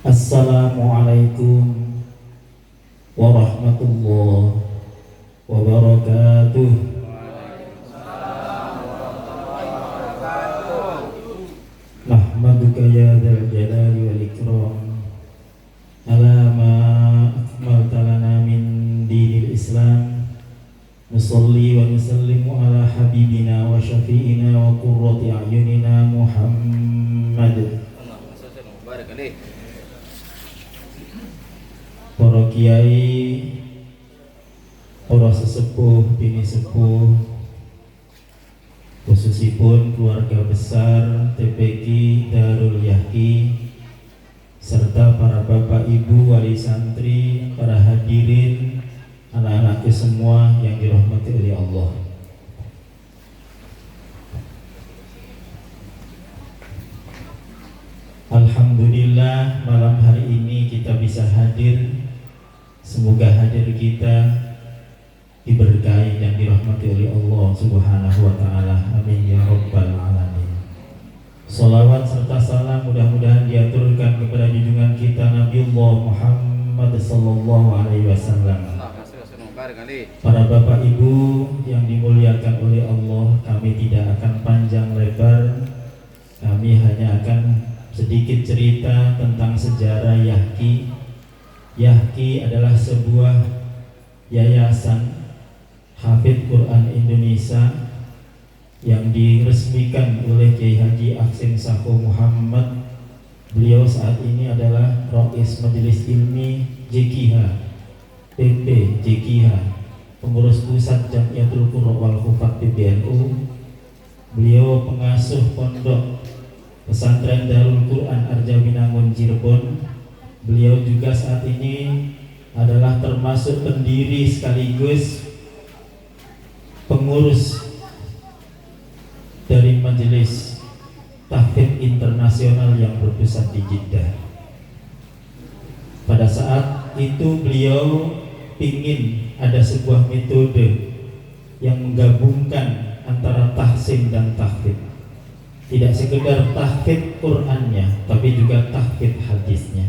Assalamualaikum warahmatullahi wabarakatuh. Nahmaduka ya dzal jalali wal ikram ala ma akmalta lana min dinil Islam. Nusalli wa nusallimu ala habibina wa syafi'ina wa qurrati a'yunina Muhammad. Para kiai, para sesepuh, bini sepuh, khususipun keluarga besar TPQ Darul Yahki, serta para bapak ibu wali santri, para hadirin, anak-anakku semua yang dirahmati oleh Allah. Alhamdulillah, malam hari ini kita bisa hadir. Semoga hadir kita diberkahi dan dirahmati oleh Allah Subhanahu wa taala. Amin ya rabbal alamin. Salawat serta salam mudah-mudahan diaturkan kepada junjungan kita Nabiullah Muhammad sallallahu alaihi wasallam. Para bapak ibu yang dimuliakan oleh Allah, kami tidak akan panjang lebar. Kami hanya akan sedikit cerita tentang sejarah Yahki. Yahki adalah sebuah yayasan Hafidz Quran Indonesia yang diresmikan oleh Kiai Haji Aksin Sako Muhammad. Beliau saat ini adalah Rais Majelis Ilmi JKH, PP JKH, pengurus pusat Jamiatul Qurra wal Hufadz PBNU. Beliau pengasuh pondok pesantren Darul Quran Arjawinangun Cirebon. Beliau juga saat ini adalah termasuk pendiri sekaligus pengurus dari Majelis Tahfidz Internasional yang berpusat di Jeddah. Pada saat itu beliau ingin ada sebuah metode yang menggabungkan antara tahsin dan tahfidz. Tidak sekedar tahfidz Qur'annya, tapi juga tahfidz hadisnya.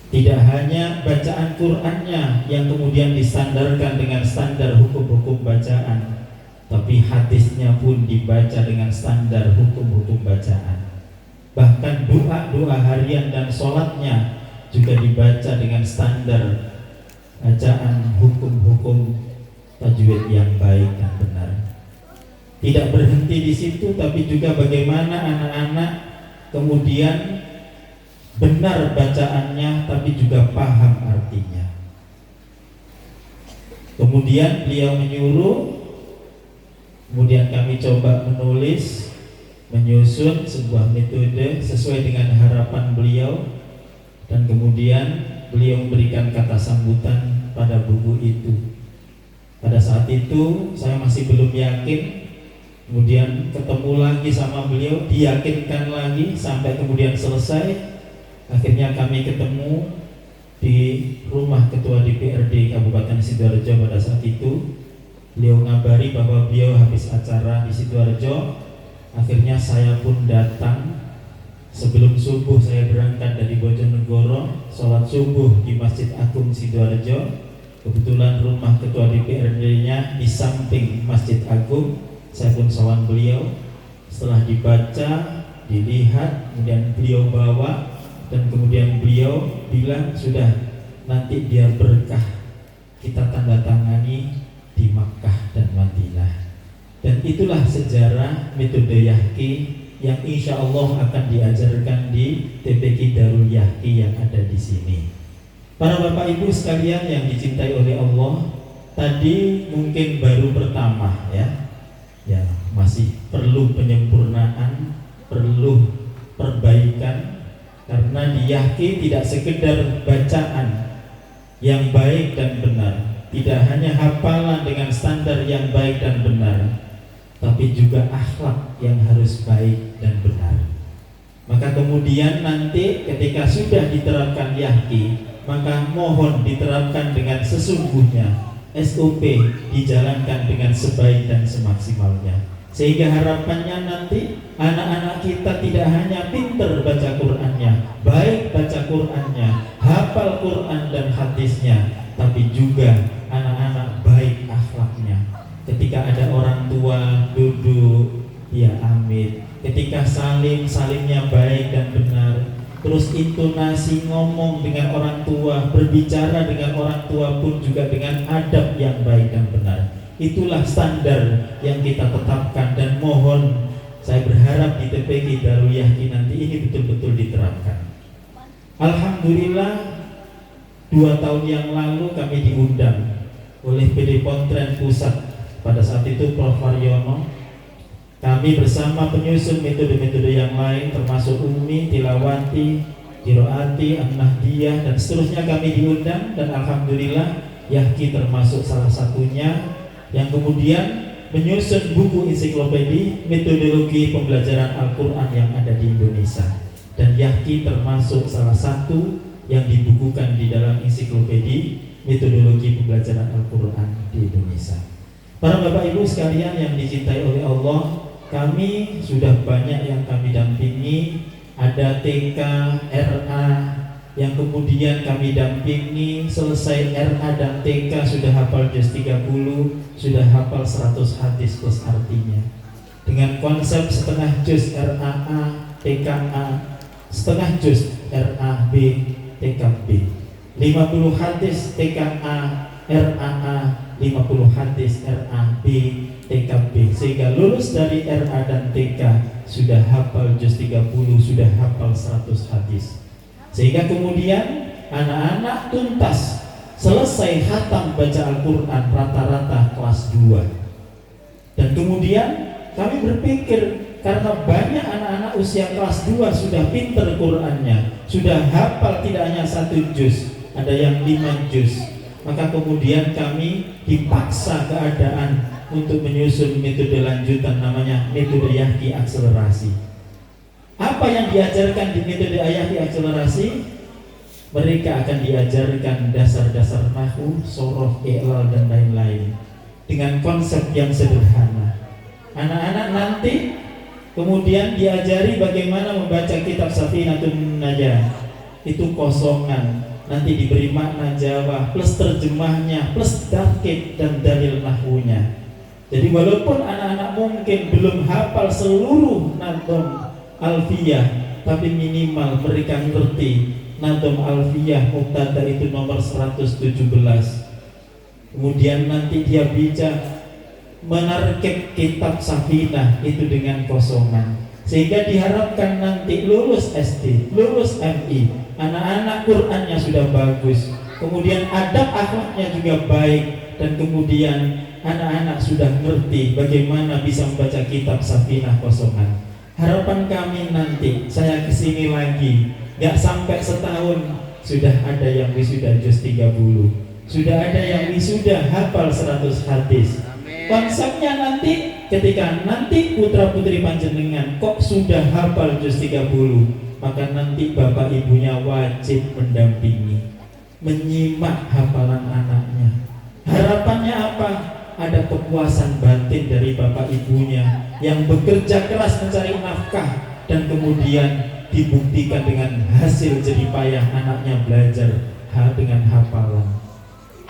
Tidak hanya bacaan Qur'annya yang kemudian disandarkan dengan standar hukum-hukum bacaan, tapi hadisnya pun dibaca dengan standar hukum-hukum bacaan. Bahkan doa-doa harian dan sholatnya juga dibaca dengan standar bacaan hukum-hukum tajwid yang baik dan benar. Tidak berhenti di situ, tapi juga bagaimana anak-anak kemudian benar bacaannya, tapi juga paham artinya. Kemudian beliau menyuruh, kemudian kami coba menulis, menyusun sebuah metode sesuai dengan harapan beliau, dan kemudian beliau memberikan kata sambutan pada buku itu. Pada saat itu saya masih belum yakin. Kemudian ketemu lagi sama beliau, diyakinkan lagi sampai kemudian selesai. Akhirnya kami ketemu di rumah Ketua DPRD Kabupaten Sidoarjo pada saat itu. Beliau ngabari bahwa beliau habis acara di Sidoarjo. Akhirnya saya pun datang. Sebelum subuh saya berangkat dari Bojonegoro, sholat subuh di Masjid Agung Sidoarjo. Kebetulan rumah Ketua DPRD-nya di samping Masjid Agung. Saya pun sowan beliau. Setelah dibaca, dilihat, kemudian beliau bawa. Dan kemudian beliau bilang, sudah, nanti biar berkah kita tanda tangani di Makkah dan Madinah. Dan itulah sejarah metode Yahki yang insya Allah akan diajarkan di TPQ Darul Yahki yang ada di sini. Para bapak ibu sekalian yang dicintai oleh Allah, tadi mungkin baru pertama ya, masih perlu penyempurnaan, perlu perbaikan. Karena di Yahki tidak sekedar bacaan yang baik dan benar, tidak hanya hafalan dengan standar yang baik dan benar, tapi juga akhlak yang harus baik dan benar. Maka kemudian nanti ketika sudah diterapkan Yahki, maka mohon diterapkan dengan sesungguhnya, SOP dijalankan dengan sebaik dan semaksimalnya. Sehingga harapannya nanti anak-anak kita tidak hanya pinter baca Qur'annya, baik baca salimnya baik dan benar, terus intonasi ngomong dengan orang tua, berbicara dengan orang tua pun juga dengan adab yang baik dan benar. Itulah standar yang kita tetapkan, dan mohon saya berharap di TPQ Darul Yahki nanti ini betul-betul diterapkan. Alhamdulillah 2 tahun yang lalu kami diundang oleh PD Pontren Pusat, pada saat itu Prof. Waryono. Kami bersama penyusun metode-metode yang lain termasuk Umi, Tilawati, Kiroati, An-Nahdiyah dan seterusnya, kami diundang, dan alhamdulillah Yahki termasuk salah satunya yang kemudian menyusun buku ensiklopedi metodologi pembelajaran Al-Quran yang ada di Indonesia, dan Yahki termasuk salah satu yang dibukukan di dalam ensiklopedi metodologi pembelajaran Al-Quran di Indonesia. Para Bapak Ibu sekalian yang dicintai oleh Allah, kami sudah banyak yang kami dampingi. Ada TK, RA yang kemudian kami dampingi, selesai RA dan TK sudah hafal juz 30, sudah hafal 100 hadis plus artinya. Dengan konsep setengah juz RAA, TKA, setengah juz RAB, TKB, 50 hadis TKA, RAA, 50 hadis RAB, TKB, sehingga lulus dari RA dan TK sudah hafal juz 30, sudah hafal 100 hadis, sehingga kemudian anak-anak tuntas selesai khatam baca Al-Quran rata-rata kelas 2. Dan kemudian kami berpikir, karena banyak anak-anak usia kelas 2 sudah pinter Qurannya, sudah hafal tidak hanya 1 juz, ada yang 5 juz, maka kemudian kami dipaksa keadaan untuk menyusun metode lanjutan, namanya metode Yahki akselerasi. Apa yang diajarkan di metode Yahki akselerasi? Mereka akan diajarkan dasar-dasar nahwu, sorof, i'lal dan lain-lain dengan konsep yang sederhana. Anak-anak nanti kemudian diajari bagaimana membaca kitab Safinatun Najah, itu kosongan, nanti diberi makna Jawa plus terjemahnya plus tarkib dan dalil nahwunya. Jadi walaupun anak-anak mungkin belum hafal seluruh Nadhom Alfiyah, tapi minimal mereka ngerti Nadhom Alfiyah Mubtada itu nomor 117. Kemudian nanti dia bisa menarkib kitab Safinah itu dengan kosongan, sehingga diharapkan nanti lulus SD, lulus MI, anak-anak Qur'annya sudah bagus, kemudian adab akhlaknya juga baik, dan kemudian anak-anak sudah ngerti bagaimana bisa membaca kitab Safinah kosongan. Harapan kami nanti saya kesini lagi, gak sampai setahun sudah ada yang wisuda juz 30, sudah ada yang wisuda hafal 100 hadis. Konsepnya nanti ketika nanti putra putri panjenengan kok sudah hafal juz 30, maka nanti bapak ibunya wajib mendampingi, menyimak hafalan anaknya. Harapannya apa? Ada kepuasan batin dari bapak ibunya yang bekerja keras mencari nafkah, dan kemudian dibuktikan dengan hasil jerih payah anaknya belajar dengan hafalan.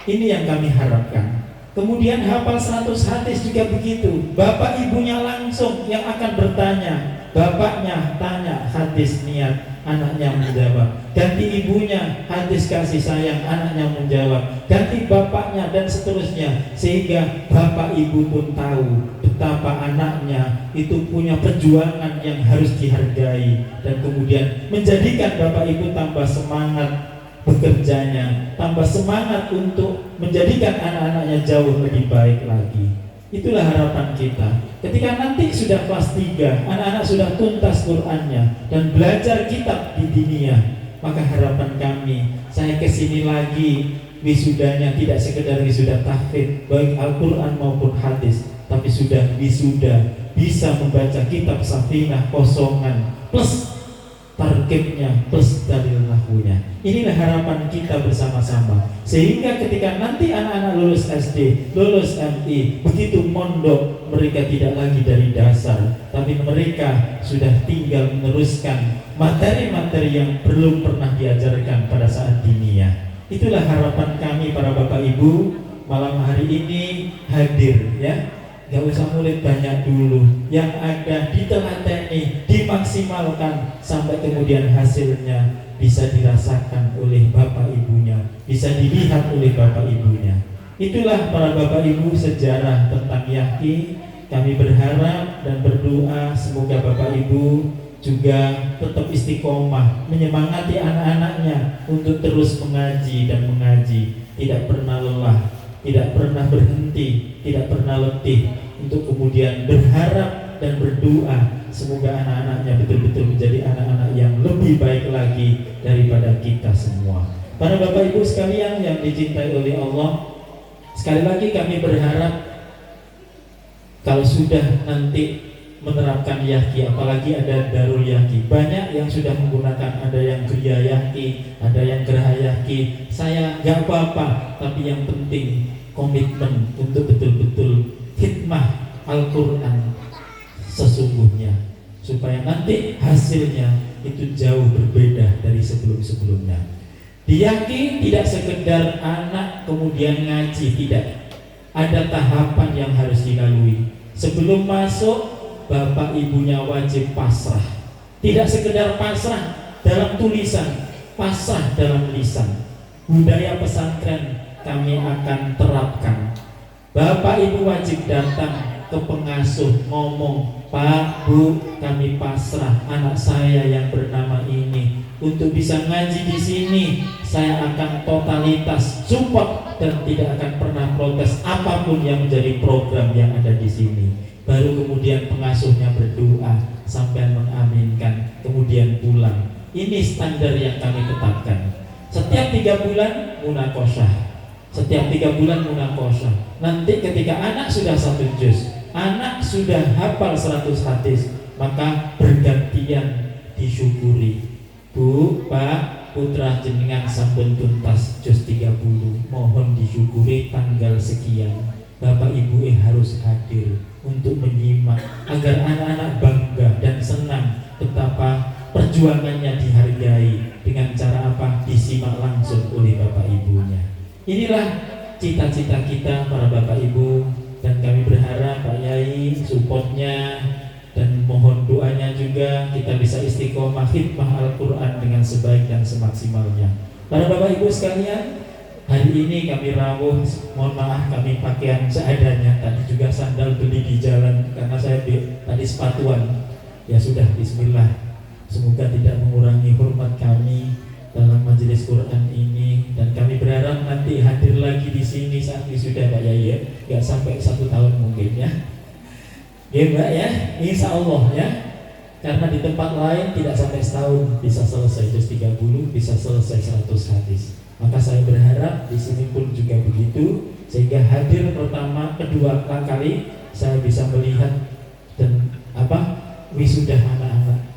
Ini yang kami harapkan. Kemudian hafal 100 hadis juga begitu. Bapak ibunya langsung yang akan bertanya, bapaknya tanya hadis niat, anaknya menjawab. Ganti ibunya hadis kasih sayang, anaknya menjawab. Ganti bapaknya dan seterusnya, sehingga bapak ibu pun tahu betapa anaknya itu punya perjuangan yang harus dihargai, dan kemudian menjadikan bapak ibu tambah semangat bekerjanya, tambah semangat untuk menjadikan anak-anaknya jauh lebih baik lagi. Itulah harapan kita. Ketika nanti sudah kelas 3, anak-anak sudah tuntas Qur'annya dan belajar kitab di dunia, maka harapan kami, saya kesini lagi wisudanya tidak sekedar wisuda tahfidz baik Al-Quran maupun hadis, tapi sudah wisuda bisa membaca kitab Safinah kosongan plus targetnya plus dalil nahwunya. Inilah harapan kita bersama-sama, sehingga ketika nanti anak-anak lulus SD, lulus MI, begitu mondok, mereka tidak lagi dari dasar, tapi mereka sudah tinggal meneruskan materi-materi yang belum pernah diajarkan pada saat dinia. Itulah harapan kami para bapak ibu malam hari ini hadir, ya. Gak usah murid banyak dulu, yang ada ditelateni, dimaksimalkan sampai kemudian hasilnya bisa dirasakan oleh bapak ibunya, bisa dilihat oleh bapak ibunya. Itulah para bapak ibu sejarah tentang Yahki. Kami berharap dan berdoa semoga bapak ibu juga tetap istiqomah menyemangati anak-anaknya untuk terus mengaji dan mengaji, tidak pernah lelah, tidak pernah berhenti, tidak pernah letih, untuk kemudian berharap dan berdoa semoga anak-anaknya betul-betul menjadi anak-anak yang lebih baik lagi daripada kita semua. Para bapak ibu sekalian yang dicintai oleh Allah, sekali lagi kami berharap kalau sudah nanti menerapkan Yahki, apalagi ada Darul Yahki, banyak yang sudah menggunakan, ada yang Kriya Yahki, ada yang Geraha Yahki. Saya gak apa-apa, tapi yang penting komitmen untuk betul-betul hikmah Al-Quran sesungguhnya, supaya nanti hasilnya itu jauh berbeda dari sebelum-sebelumnya. Di Yahki tidak sekedar anak kemudian ngaji, tidak. Ada tahapan yang harus dilalui. Sebelum masuk, bapak ibunya wajib pasrah. Tidak sekedar pasrah dalam tulisan, pasrah dalam lisan. Budaya pesantren kami akan terapkan. Bapak ibu wajib datang ke pengasuh ngomong, Pak, Bu, kami pasrah anak saya yang bernama ini untuk bisa ngaji di sini. Saya akan totalitas support dan tidak akan pernah protes apapun yang menjadi program yang ada di sini. Baru kemudian pengasuhnya berdoa sampai mengaminkan, kemudian pulang. Ini standar yang kami tetapkan. Setiap 3 bulan munakosyah. Setiap 3 bulan munakosyah. Nanti ketika anak sudah 1 juz, anak sudah hafal 100 hadis, maka bergantian disyukuri. Bu, Pak, putra jenengan sampun tuntas juz 30, mohon disyukuri tanggal sekian. Bapak ibu harus hadir untuk menyimak agar anak-anak bangga dan senang betapa perjuangannya dihargai. Dengan cara apa? Disimak langsung oleh bapak ibunya. Inilah cita-cita kita para bapak ibu, dan kami berharap Pak Yai supportnya dan mohon doanya juga kita bisa istiqomah khidmah Al-Quran dengan sebaik dan semaksimalnya. Para bapak ibu sekalian, hari ini kami rawuh, mohon maaf kami pakaian seadanya. Tadi juga sandal beli di jalan karena saya tadi sepatuan. Ya sudah, bismillah. Semoga tidak mengurangi hormat kami dalam majelis Quran ini, dan kami berharap nanti hadir lagi di sini saat wisuda Pak Yai ya. Gak sampai 1 tahun mungkin ya. Ya Mbak ya, insya Allah ya. Karena di tempat lain tidak sampai setahun bisa selesai juz 30, bisa selesai 100 hadis. Maka saya berharap di sini pun juga begitu, sehingga hadir pertama, kedua kali saya bisa melihat dan wisuda anak-anak.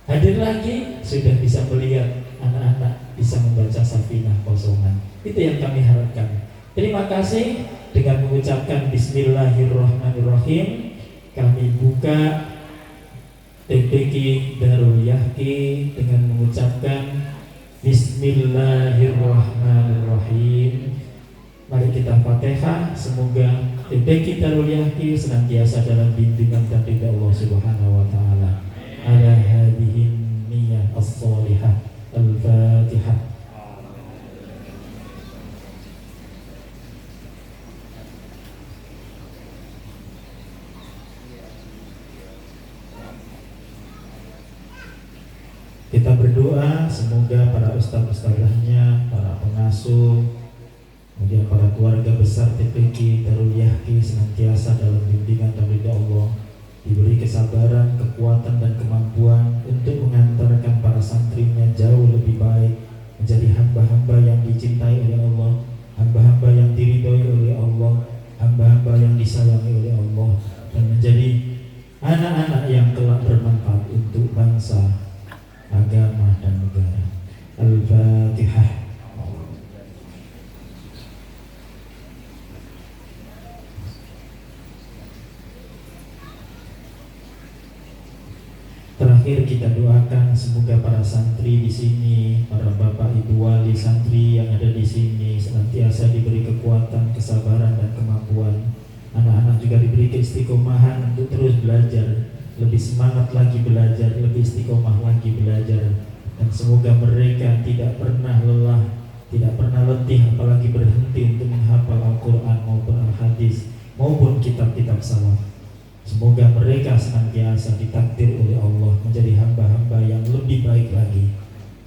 Hadir lagi sudah bisa melihat anak-anak bisa membaca Safinah Kosongan. Itu yang kami harapkan. Terima kasih. Dengan mengucapkan Bismillahirrahmanirrahim, kami buka TPQ Darul Yahki dengan mengucapkan Bismillahirrahmanirrahim. Mari kita Fatihah. Semoga TPQ Darul Yahki senantiasa dalam bimbingan dan ridha Allah Subhanahu wa taala. Ala hadhihi niyyah as-salihah. Al-Fatihah. Kita berdoa semoga para ustaz-ustazahnya, para pengasuh, kemudian para keluarga besar TPQ Darul Yahki senantiasa dalam bimbingan dan ridha Allah, diberi kesabaran, kekuatan dan kemampuan untuk mengantarkan para santrinya jauh lebih baik, menjadi hamba-hamba yang dicintai oleh Allah, hamba-hamba yang diridhoi oleh Allah, hamba-hamba yang disayangi oleh Allah, dan menjadi anak-anak yang kelak bermanfaat untuk bangsa, agama dan negara. Al-Fatihah. Terakhir kita doakan semoga para santri di sini, para bapak ibu wali santri yang ada di sini senantiasa diberi kekuatan, kesabaran dan kemampuan Anak-anak juga diberi keistiqomahan untuk terus belajar, lebih semangat lagi belajar, lebih istiqomah lagi belajar. Dan semoga mereka tidak pernah lelah, tidak pernah letih, apalagi berhenti untuk menghafal Al-Quran maupun Al-Hadis maupun kitab-kitab salaf. Semoga mereka senantiasa ditakdir oleh Allah menjadi hamba-hamba yang lebih baik lagi.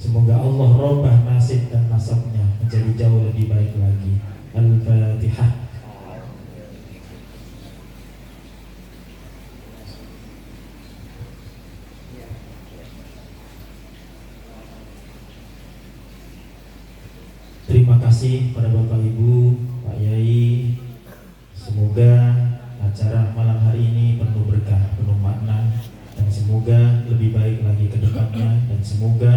Semoga Allah robah nasib dan nasabnya menjadi jauh lebih baik lagi. Al-Fatihah. Terima kasih pada Bapak Ibu, Pak Yai. Semoga acara malam hari ini penuh berkah, penuh makna, dan semoga lebih baik lagi ke depannya, dan semoga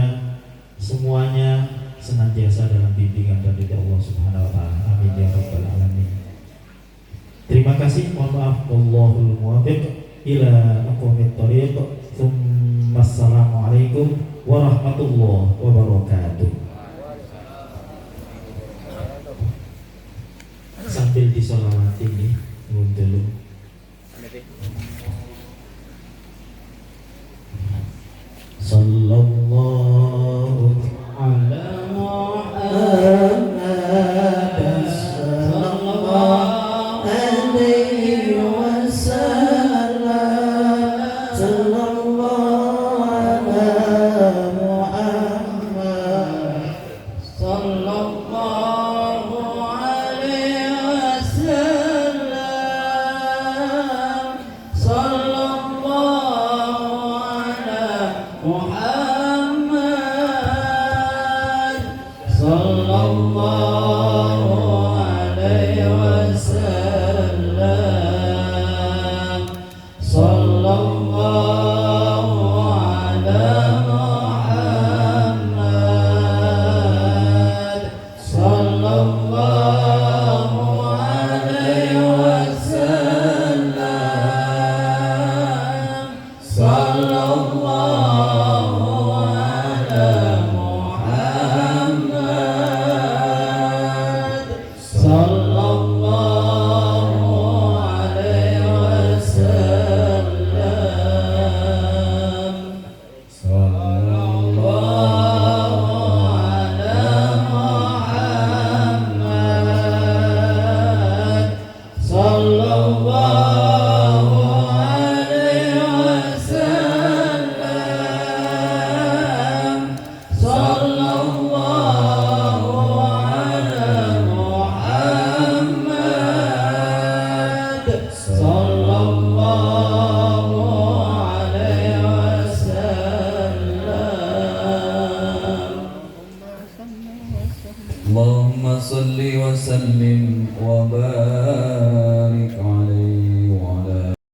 semuanya senantiasa dalam bimbingan dari Allah Subhanahu wa taala. Amin ya rabbal alamin. Terima kasih, mohon maaf, wallahul muwaffiq ila aqwamit thoriq. Wassalamualaikum warahmatullahi wabarakatuh. Sambil disolawati nih, dulu. Sallallahu ala Muhammad sallallahu alaihi wasallam. Sallallahu ala Muhammad sallallahu alaihi wasallam. Sallallahu ala Muhammad sallallahu alaihi wasallam. Sallallahu ala Muhammad sallallahu alaihi wasallam. Sallallahu ala Muhammad sallallahu alaihi wasallam. Sallallahu ala Muhammad sallallahu alaihi wasallam. Sallallahu ala Muhammad sallallahu alaihi wasallam. Allahumma salli wa sallim wa barik